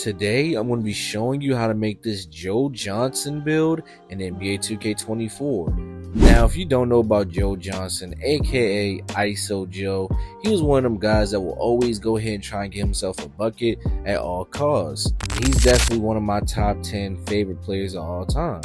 Today, I'm going to be showing you how to make this Joe Johnson build in NBA 2K24. Now, if you don't know about Joe Johnson, aka ISO Joe, he was one of them guys that will always go ahead and try and get himself a bucket at all costs. He's definitely one of my top 10 favorite players of all time.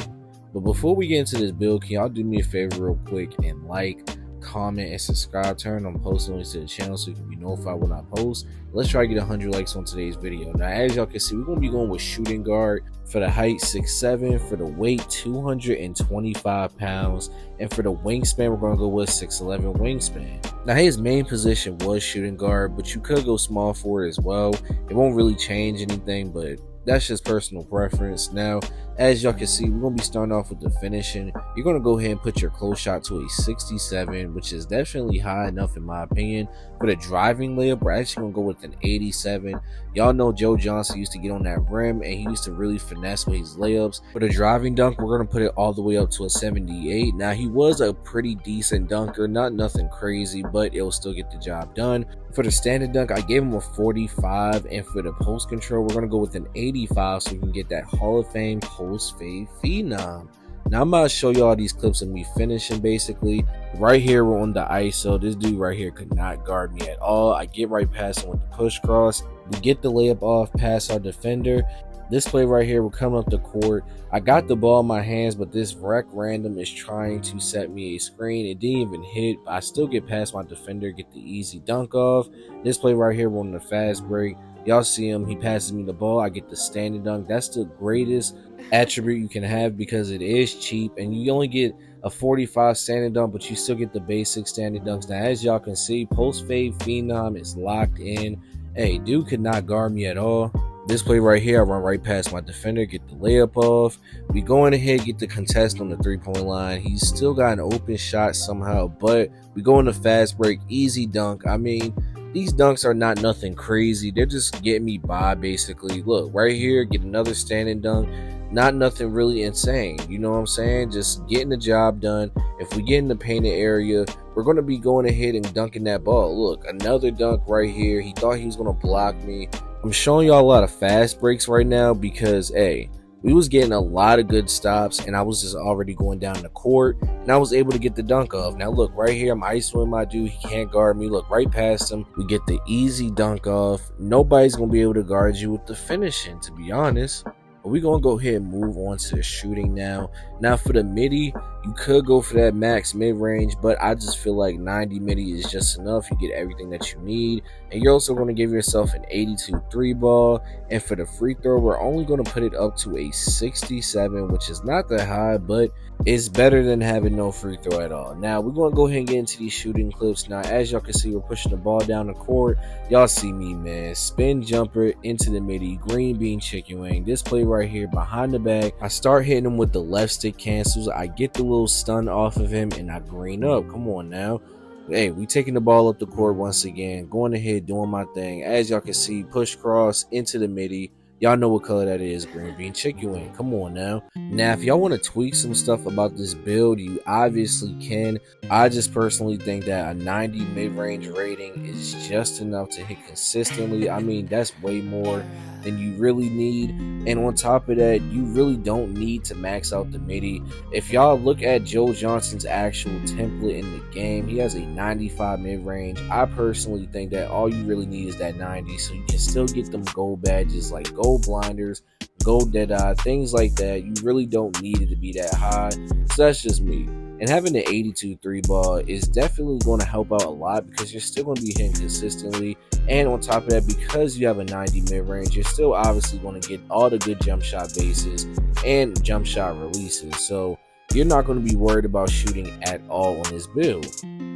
But before we get into this build, can y'all do me a favor real quick and like, comment, and subscribe? Turn on post notifications to the channel so you can be notified when I post. Let's try to get 100 likes on today's video. Now, as y'all can see, we're going to be going with shooting guard. For the height, 6'7", for the weight, 225 pounds, and for the wingspan, we're going to go with 6'11" wingspan. Now, his main position was shooting guard, but you could go small forward as well. It won't really change anything, but that's just personal preference. Now, as y'all can see, we're going to be starting off with the finishing. You're going to go ahead and put your close shot to a 67, which is definitely high enough in my opinion. For the driving layup, we're actually going to go with an 87. Y'all know Joe Johnson used to get on that rim, and he used to really finesse with his layups. For the driving dunk, we're going to put it all the way up to a 78. Now, he was a pretty decent dunker, not nothing crazy, but it will still get the job done. For the standing dunk, I gave him a 45, and for the post control, we're going to go with an 85 so we can get that Hall of Fame post fade phenom. Now, I'm about to show y'all these clips of me finishing. Basically, right here we're on the ISO. This dude right here could not guard me at all. I get right past him with the push cross. We get the layup off past our defender. This play right here, we're coming up the court. I got the ball in my hands, but this rec random is trying to set me a screen. It didn't even hit. I still get past my defender, get the easy dunk off. This play right here, we're on the fast break. Y'all see him, he passes me the ball, I get the standing dunk. That's the greatest attribute you can have because it is cheap, and you only get a 45 standing dunk, but you still get the basic standing dunks. Now, as y'all can see, post fade phenom is locked in. Hey, dude could not guard me at all. This play right here, I run right past my defender, get the layup off. We go in ahead, get the contest on the three-point line. He's still got an open shot somehow, but we go in the fast break, easy dunk. I mean, these dunks are not nothing crazy. They're just getting me by, basically. Look, right here, get another standing dunk. Not nothing really insane. You know what I'm saying? Just getting the job done. If we get in the painted area, we're going to be going ahead and dunking that ball. Look, another dunk right here. He thought he was going to block me. I'm showing y'all a lot of fast breaks right now because, hey, we was getting a lot of good stops, and I was just already going down the court, and I was able to get the dunk off. Now, look, right here, I'm isoing my dude. He can't guard me. Look, right past him. We get the easy dunk off. Nobody's going to be able to guard you with the finishing, to be honest. But we're going to go ahead and move on to the shooting now. Now, for the midi, you could go for that max mid-range, but I just feel like 90 midi is just enough. You get everything that you need, and you're also going to give yourself an 82 3 ball. And for the free throw, we're only going to put it up to a 67, which is not that high, but it's better than having no free throw at all. Now, we're going to go ahead and get into these shooting clips. Now, as y'all can see, we're pushing the ball down the court. Y'all see me, man. Spin jumper into the midi, green bean chicken wing. This play right here behind the back, I start hitting him with the left stick cancels. I get the little stun off of him, and I green up. Come on now. Hey, we taking the ball up the court once again, going ahead, doing my thing. As y'all can see, push cross into the midi. Y'all know what color that is, green bean chicken wing. Come on now. Now, if y'all want to tweak some stuff about this build, you obviously can. I just personally think that a 90 mid-range rating is just enough to hit consistently. I mean, that's way more than you really need. And on top of that, you really don't need to max out the midi. If y'all look at Joe Johnson's actual template in the game, he has a 95 mid-range. I personally think that all you really need is that 90, so you can still get them gold badges like gold blinders, gold dead eye, things like that. You really don't need it to be that high. So that's just me. And having the 82 3 ball is definitely going to help out a lot because you're still going to be hitting consistently. And on top of that, because you have a 90 mid-range, you're still obviously going to get all the good jump shot bases and jump shot releases. So you're not going to be worried about shooting at all on this build.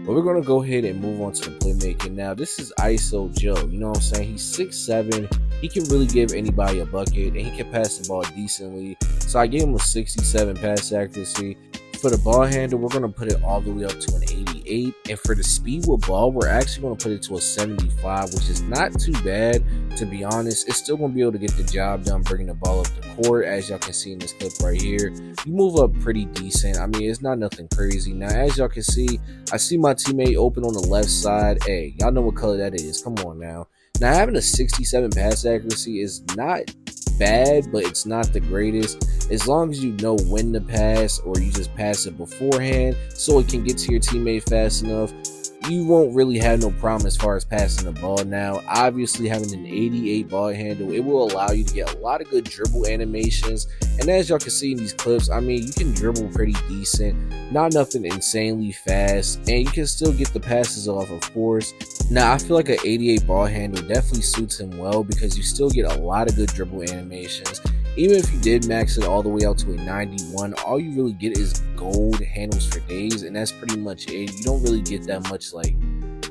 But we're going to go ahead and move on to the playmaking. Now, this is ISO Joe. You know what I'm saying? He's 6'7". He can really give anybody a bucket, and he can pass the ball decently. So I gave him a 67 pass accuracy. For the ball handle, we're going to put it all the way up to an 88. And for the speed with ball, we're actually going to put it to a 75, which is not too bad, to be honest. It's still going to be able to get the job done, bringing the ball up the court. As y'all can see in this clip right here, you move up pretty decent. I mean, it's not nothing crazy. Now, as y'all can see, I see my teammate open on the left side. Hey, y'all know what color that is. Come on now. Now, having a 67 pass accuracy is not bad, but it's not the greatest. As long as you know when to pass, or you just pass it beforehand so it can get to your teammate fast enough, you won't really have no problem as far as passing the ball. Now, obviously, having an 88 ball handle, it will allow you to get a lot of good dribble animations. And as y'all can see in these clips, I mean, you can dribble pretty decent, not nothing insanely fast, and you can still get the passes off, of course. Now, I feel like an 88 ball handle definitely suits him well because you still get a lot of good dribble animations. Even if you did max it all the way out to a 91, all you really get is gold handles for days, and that's pretty much it. You don't really get that much like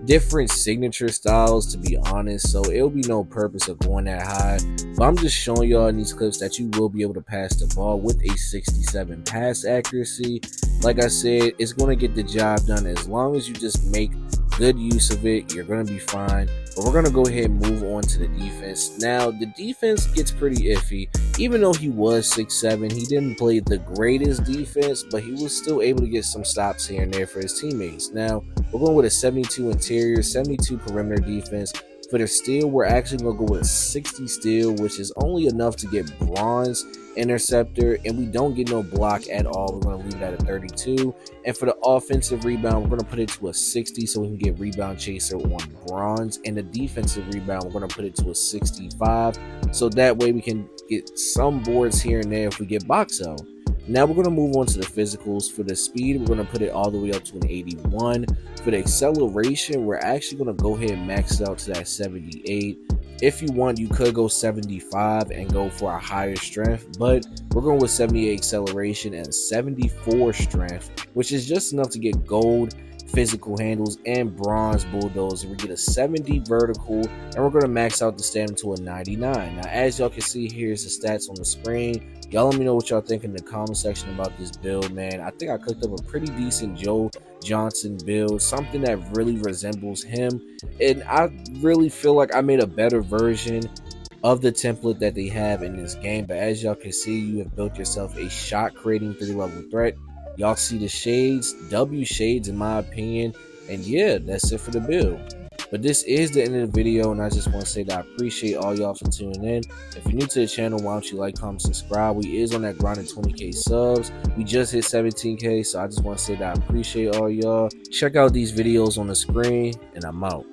different signature styles, to be honest, so it'll be no purpose of going that high. But I'm just showing y'all in these clips that you will be able to pass the ball with a 67 pass accuracy. Like I said, it's going to get the job done. As long as you just make good use of it, you're going to be fine. But we're going to go ahead and move on to the defense. Now, the defense gets pretty iffy. Even though he was 6'7", he didn't play the greatest defense, but he was still able to get some stops here and there for his teammates. Now, we're going with a 72 interior, 72 perimeter defense. For the steal, we're actually going to go with a 60 steal, which is only enough to get bronze interceptor, and we don't get no block at all. We're going to leave it at a 32. And for the offensive rebound, we're going to put it to a 60 so we can get rebound chaser on bronze. And the defensive rebound, we're going to put it to a 65, so that way we can get some boards here and there if we get box out. Now we're going to move on to the physicals. For the speed, we're going to put it all the way up to an 81. For the acceleration, we're actually going to go ahead and max it out to that 78. If you want, you could go 75 and go for a higher strength, but we're going with 78 acceleration and 74 strength, which is just enough to get gold physical handles and bronze bulldozer. We get a 70 vertical, and we're going to max out the stamina to a 99. Now, as y'all can see, here's the stats on the screen. Y'all let me know what y'all think in the comment section about this build, man. I think I cooked up a pretty decent Joe Johnson build, something that really resembles him, and I really feel like I made a better version of the template that they have in this game. But as y'all can see, you have built yourself a shot creating 3-level threat. Y'all see the shades, W shades in my opinion, and yeah, that's it for the build. But this is the end of the video, and I just want to say that I appreciate all y'all for tuning in. If you're new to the channel, why don't you like, comment, subscribe. We is on that grind of 20k subs. We just hit 17k, so I just want to say that I appreciate all y'all. Check out these videos on the screen, and I'm out.